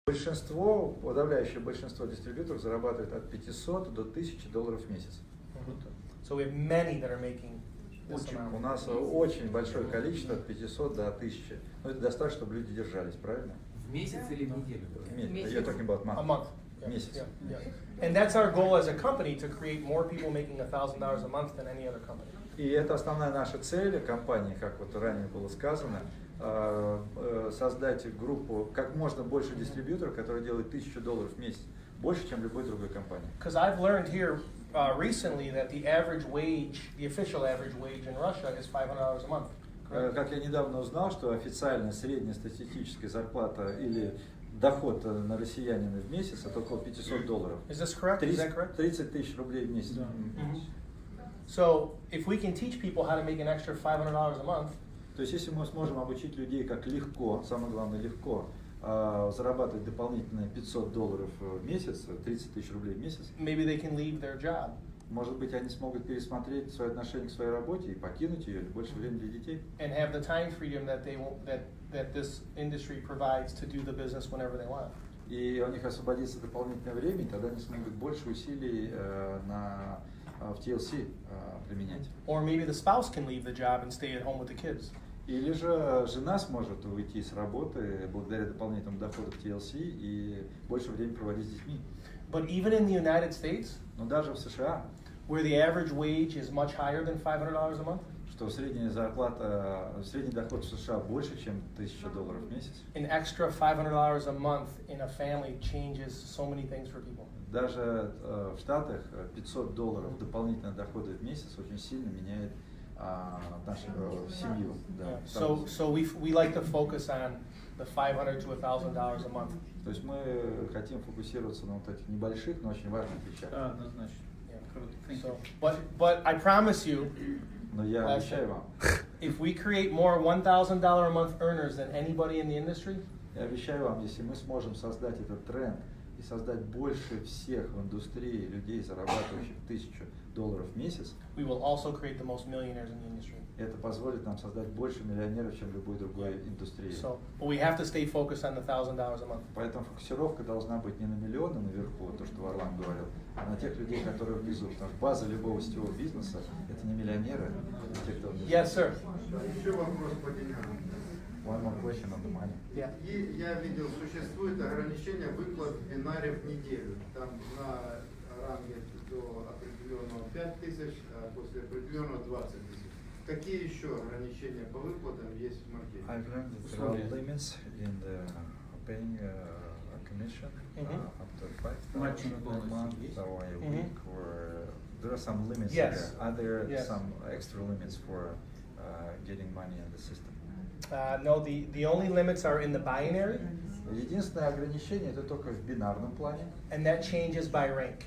Большинство, подавляющее большинство дистрибьюторов зарабатывает от 500 до 1000 долларов в месяц. So we have many that are making this amount. У нас очень большое количество, от 500 до 1000. Но это достаточно, чтобы люди держались, правильно? В месяц или в неделю? You're talking about month. A month. Yeah. Месяц. Yeah, yeah. And that's our goal as a company, to create more people making $1,000 a month than any other company. И это основная наша цель компании, как вот ранее было сказано, создать группу как можно больше дистрибьюторов, которые делают 1000 долларов в месяц, больше, чем любой другой компании. Because I've learned here recently that the average wage, the official average wage in Russia is $500 a month. Как я недавно узнал, что официальная средняя статистическая зарплата или доход на россиянина в месяц это около 500 долларов. Is this correct? Is that correct? 30 тысяч рублей в месяц. So if we can teach people how to make an extra $500 a month, то есть если мы сможем обучить людей, как легко, самое главное легко, зарабатывать дополнительные 500 долларов в месяц, 30 тысяч рублей в месяц, maybe they can leave their job. Может быть, они смогут пересмотреть свое отношение к своей работе и покинуть ее, или больше времени для детей. And have the time freedom that they will, that this industry provides to do the business whenever they want. И у них освободится дополнительное время, и тогда они смогут больше усилий в TLC применять. Or maybe the spouse can leave the job and stay at home with the kids. Или же жена сможет уйти с работы благодаря дополнительному доходу в TLC и больше времени проводить с детьми. But even in the United States, но даже в США, where the average wage is much higher than $500 a month, что средняя зарплата, средний доход в США больше, чем 1000 долларов в месяц. An extra $500 a month in a family changes so many things for people. Даже в Штатах 500 долларов дополнительного дохода в месяц очень сильно меняет нашу семью. Да. So we like to focus on the $500 to $1,000 a month. То есть мы хотим фокусироваться на вот этих небольших, но очень важных вещах. Однозначно. So, but I promise you, но я обещаю вам, if we create more $1,000 a month earners than anybody in the industry, я обещаю вам, если мы сможем создать этот тренд и создать больше всех в индустрии людей, зарабатывающих 1000 долларов в месяц, we will also create the most millionaires in the industry. Это позволит нам создать больше миллионеров, чем любой другой индустрии. So, but we have to stay focused on the $1,000 a month. Поэтому фокусировка должна быть не на миллионы наверху, то, что Варлам говорил, а на тех людей, которые внизу. Потому что база любого сетевого бизнеса – это не миллионеры, а те, кто внизу. Yes, sir. Еще вопрос по деньгам. One more question on the money. Yeah. И я видел, существует ограничение выплат в бинаре в неделю. Там на ранге до определенного 5000, а после определенного 20 000. Какие еще ограничения по выплатам есть в маркетинге? I've learned that there are limits in the paying commission up to 5,000 a month or a week, or there are some limits there. Are there some extra limits for getting money in the system? No, the only limits are in the binary. Единственное ограничение это только в бинарном плане. And that changes by rank.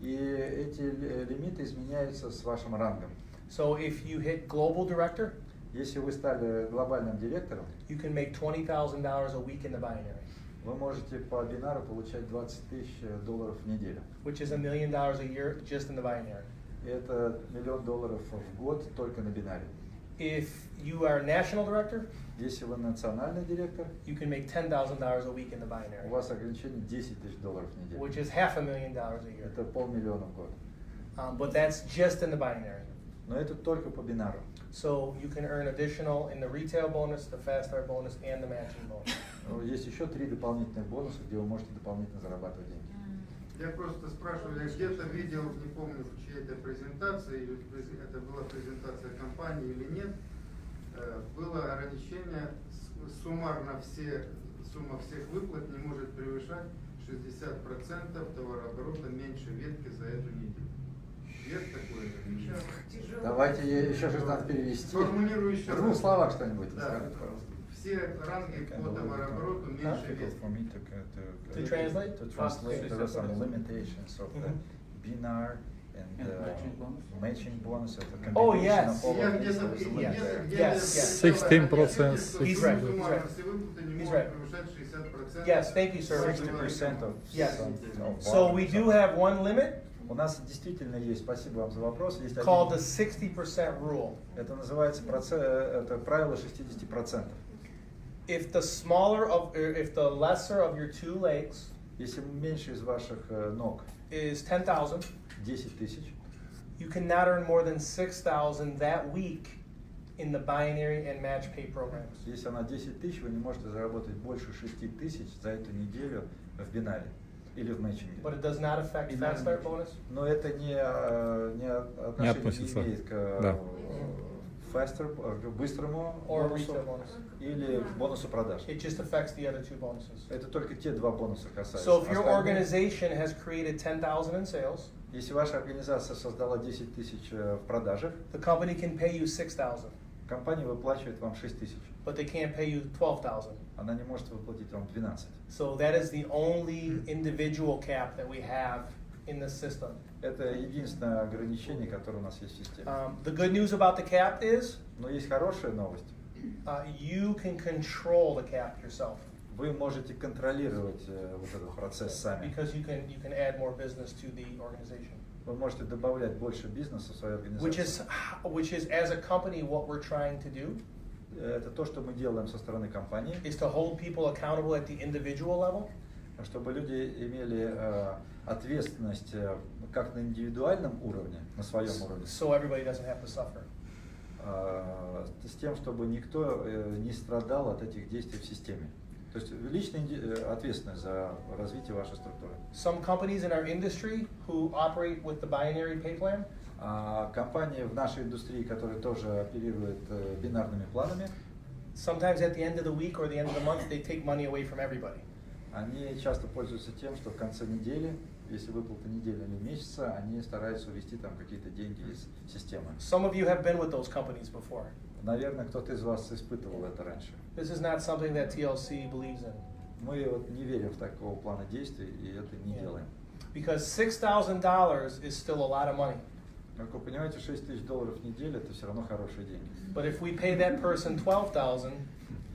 И эти лимиты изменяются с вашим рангом. So if you hit global director, если вы стали глобальным директором, you can make $20,000 a week in the binary. Вы можете по бинару получать 20 000 долларов в неделю. Which is $1 million a year just in the binary. Это $1 000 000 в год только на бинаре. If you are national director, если вы национальный директор, you can make $10,000 a week in the binary. У вас ограничение $10 000 в неделю. Which is $500,000 a year. Это $500,000 в год. But that's just in the binary. Но это только по бинару. So you can earn additional in the retail bonus, the fast start bonus, and the matching bonus. Есть еще 3 дополнительных бонуса, где вы можете дополнительно зарабатывать деньги. Я просто спрашиваю, я где-то видел, не помню, в чьей-то презентации, это была презентация компании или нет, было ограничение, суммарно сумма всех выплат не может превышать 60% товарооборота меньше ветки за эту неделю. Есть такое ограничение? Давайте еще раз надо перевести. Формулирую еще раз. В двух словах что-нибудь. Да, все ранги по товарообороту меньше ветки. To translate? To translate, there are some limitations of the binar and matching bonus. Oh, yes. Yes. 16%. He's right. He's right. Yes, thank you, sir. 60% of yes. So we do have one limit. У нас действительно есть, спасибо вам за вопрос, есть called the 60% rule. Это называется это правило 60%. if the lesser of your two legs Если меньше из ваших ног is 10,000, 10 тысяч, you cannot earn more than 6,000 that week in the binary and match pay programs. если она 10 тысяч, вы не можете заработать больше 6 тысяч за эту неделю в бинаре или в мэтчинге. But it does not affect fast start bonus? Но это не отношение не имеет к faster, к быстрому бонусу или к бонусу продаж. It just affects the other two bonuses. Это только те два бонуса касаются. So if your organization has created 10,000 in sales, если ваша организация создала 10 тысяч в продажах, the company can pay you 6,000. Компания выплачивает вам 6 тысяч. But they can't pay you 12,000. Она не может выплатить вам 12. So that is the only individual cap that we have in the system. Это единственное ограничение, которое у нас есть в системе. The good news about the cap is, Но есть хорошая новость. You can control the cap yourself. Вы можете контролировать вот этот процесс сами. Because you can add more business to the organization. Вы можете добавлять больше бизнеса в свою организацию. Which is as a company what we're trying to do. Это то, что мы делаем со стороны компании. Is to hold people accountable at the individual level. Чтобы люди имели ответственность как на индивидуальном уровне, на своем уровне. So everybody doesn't have to suffer. С тем, чтобы никто не страдал от этих действий в системе. То есть личная ответственность за развитие вашей структуры. Some companies in our industry who operate with the binary pay plan. Компании в нашей индустрии, которые тоже оперируют бинарными планами. Sometimes at the end of the week or the end of the month, they take money away from everybody. Они часто пользуются тем, что в конце недели, если выплата недели или месяца, они стараются увести там какие-то деньги из системы. Some of you have been with those companies before. Наверное, кто-то из вас испытывал это раньше. This is not something that TLC believes in. Мы вот не верим в такого плана действий и это не делаем. Because $6,000 is still a lot of money. Как вы понимаете, $6,000 в неделю это все равно хорошие деньги. But if we pay that person $12,000,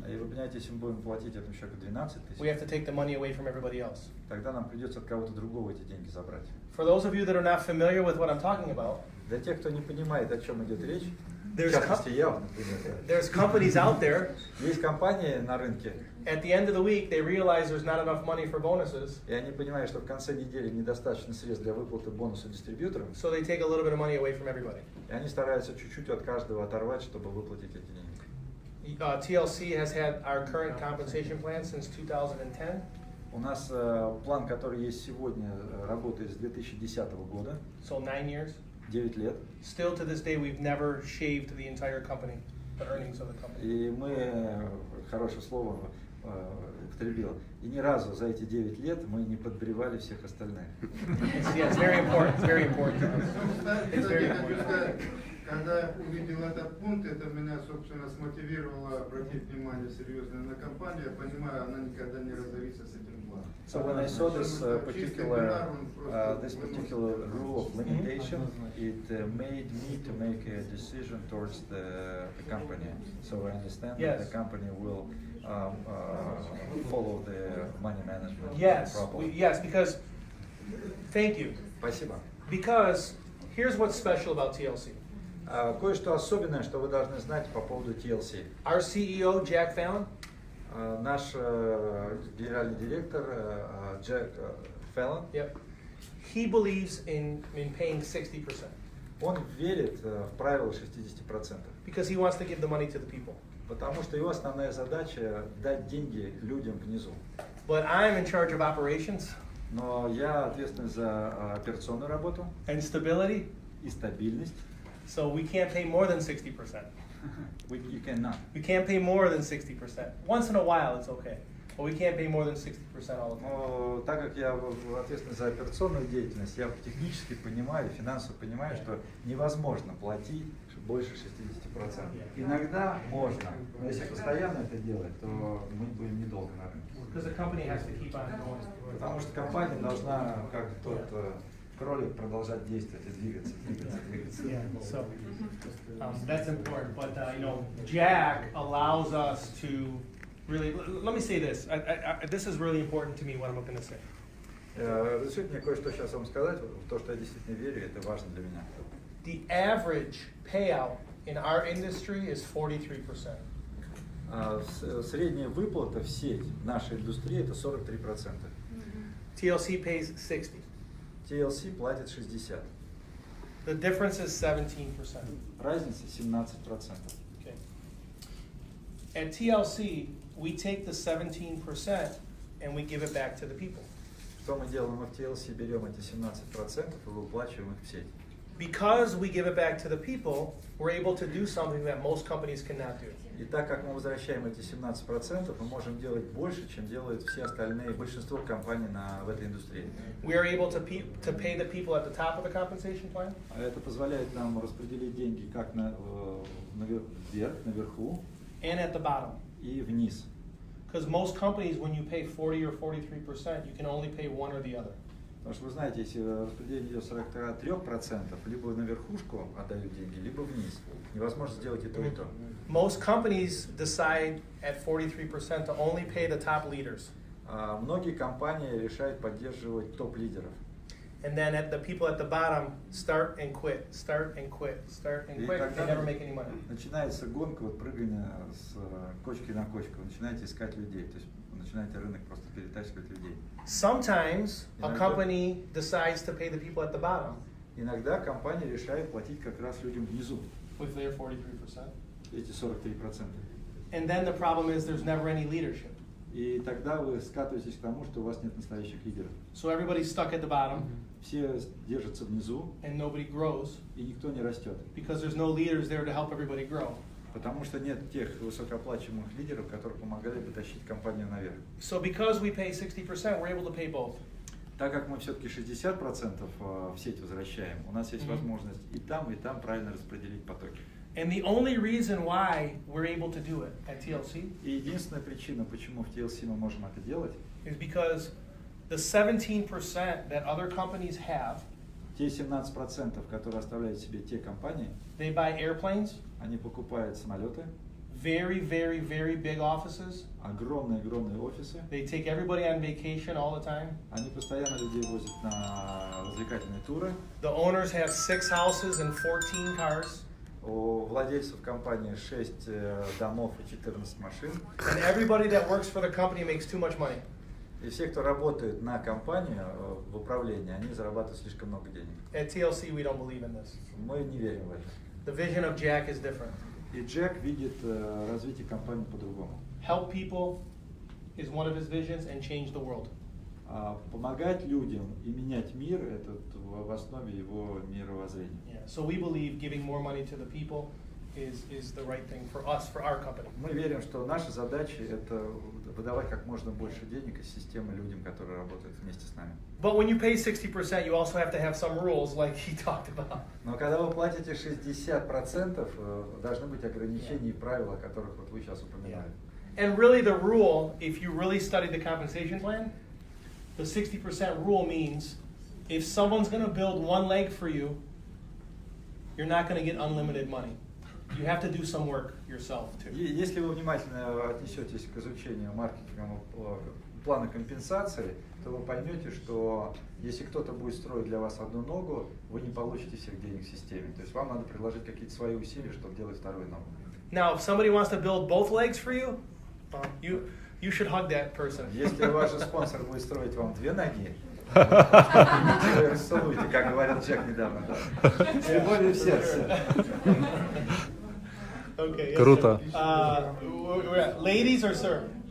и вы понимаете, если мы будем платить этому человеку 12 тысяч, we have to take the money away from everybody else. Тогда нам придется от кого-то другого эти деньги забрать. For those of you that are not familiar with what I'm talking about, для тех, кто не понимает, о чем идет речь, there's в частности, я, например, there's companies out there. Есть компании на рынке. At the end of the week, they realize there's not enough money for bonuses. И они понимают, что в конце недели недостаточно средств для выплаты бонуса дистрибьюторам. So they take a little bit of money away from everybody. И они стараются чуть-чуть от каждого оторвать, чтобы выплатить эти деньги. TLC has had our current compensation plan since 2010. У нас план, который есть сегодня, работает с 2010 года. So 9 years. 9 лет. Still to this day, we've never shaved the entire company, the earnings of the company. И мы, хорошее слово употребил, и ни разу за эти 9 лет мы не подбревали всех остальных. It's very important. It's very important. It's very important. Когда увидел этот пункт, это меня, собственно, смотивировало обратить внимание серьезно на компанию. Я понимаю, она никогда не разорится с этим планом. So when I saw this particular rule of limitation, it made me to make a decision towards the company. So I understand that the company will follow the money management properly. Yes, because, thank you. Спасибо. Because here's what's special about TLC. Кое-что особенное, что вы должны знать по поводу TLC. Our CEO, Jack Fallon, наш генеральный директор Jack Fallon, he believes in paying 60%. Он верит в правило 60%. Because he wants to give the money to the people. Потому что его основная задача дать деньги людям внизу. But I'm in charge of operations. Но я ответственен за операционную работу. And stability. И стабильность. So we can't pay more than 60%. You cannot. We can't pay more than 60%. Once in a while it's okay. But we can't pay more than 60% all the time. Но так как я ответственен за операционную деятельность, я технически понимаю, финансово понимаю, что невозможно платить больше 60%. Иногда можно, но если постоянно это делать, то мы будем недолго на рынке. Потому что компания должна, как тот кролик, продолжать действовать и двигаться. Yeah, so that's important. But Jack allows us to really. Let me say this. This is really important to me. What I'm going to say. Разрешите мне кое-что сейчас вам сказать. То, что я действительно верю, это важно для меня. The average payout in our industry is 43%. Средняя выплата в сеть в нашей индустрии это 43%. TLC pays 60. TLC платит 60. The difference is 17%. Разница 17%. Okay. At TLC, we take the 17% and we give it back to the people. Что мы делаем? Мы в TLC берем эти 17% и выплачиваем их в сеть. Because we give it back to the people, we're able to do something that most companies cannot do. И так как мы возвращаем эти 17%, мы можем делать больше, чем делают все остальные, большинство компаний в этой индустрии. We are able to pay the people at the top of the compensation plan. Это позволяет нам распределить деньги как вверх, наверху, and at the bottom. И вниз. Because most companies, when you pay 40 or 43%, you can only pay one or the other. Потому что вы знаете, если распределение идет 43%, либо на верхушку отдают деньги, либо вниз. Невозможно сделать и то, и то. Most companies decide at 43% to only pay the top leaders. Многие компании решают поддерживать топ-лидеров. And then the people at the bottom start and quit, start and quit, start and quit. They never make any money. Начинается гонка, вот прыгание с кочки на кочку. Вы начинаете искать людей, то есть начинаете рынок просто перетаскивать людей. Sometimes a company decides to pay the people at the bottom. Иногда компания решает платить как раз людям внизу. With their 43%. Эти 43%. And then the problem is there's never any leadership. И тогда вы скатываетесь к тому, что у вас нет настоящих лидеров. So everybody's stuck at the bottom. Все держатся внизу. And nobody grows. И никто не растет. Because there's no leaders there to help everybody grow. Потому что нет тех высокооплачиваемых лидеров, которые помогали бы тащить компанию наверх. So because we pay 60%, we're able to pay both. Так как мы все-таки 60% в сеть возвращаем, у нас есть возможность и там правильно распределить потоки. And the only reason why we're able to do it at TLC И единственная причина, почему в TLC мы можем это делать, is because the 17% that other companies have, те 17%, которые оставляют себе те компании, they buy airplanes, они покупают самолеты, very, very, very big offices. огромные офисы. They take everybody on vacation all the time. Они постоянно людей возят на развлекательные туры. The owners have 6 houses and 14 cars. У владельцев компании 6 домов и 14 машин. And everybody that works for the company makes too much money. И все, кто работает на компанию в управлении, они зарабатывают слишком много денег. At TLC, we don't believe in this. Мы не верим в это. The vision of Jack is different. И Джек видит развитие компании по-другому. Help people is one of his visions, and change the world. Помогать людям и менять мир – это в основе его мировоззрения. Yeah. So we believe giving more money to the people is the right thing for us, for our company. Мы верим, что наша задача – это выдавать как можно больше денег из системы людям, которые работают вместе с нами. But when you pay 60%, you also have to have some rules, like he talked about. Но когда вы платите 60%, должны быть ограничения и правила, о которых вот вы сейчас упоминали. And really the rule, if you really study the compensation plan, the 60% rule means if someone's going to build one leg for you, you're not going to get unlimited money. You have to do some work yourself too. Если вы внимательно отнесетесь к изучению маркетингового плана компенсации, то вы поймете, что если кто-то будет строить для вас одну ногу, вы не получите всех денег в системе. То есть вам надо приложить какие-то свои усилия, чтобы делать вторую ногу. Now, if somebody wants to build both legs for you, you should hug that person. Если ваш спонсор будет строить вам две ноги, расцелуйте, как говорил Джек недавно, да? С любовью в сердце. Okay, yes, Круто. ladies or sir?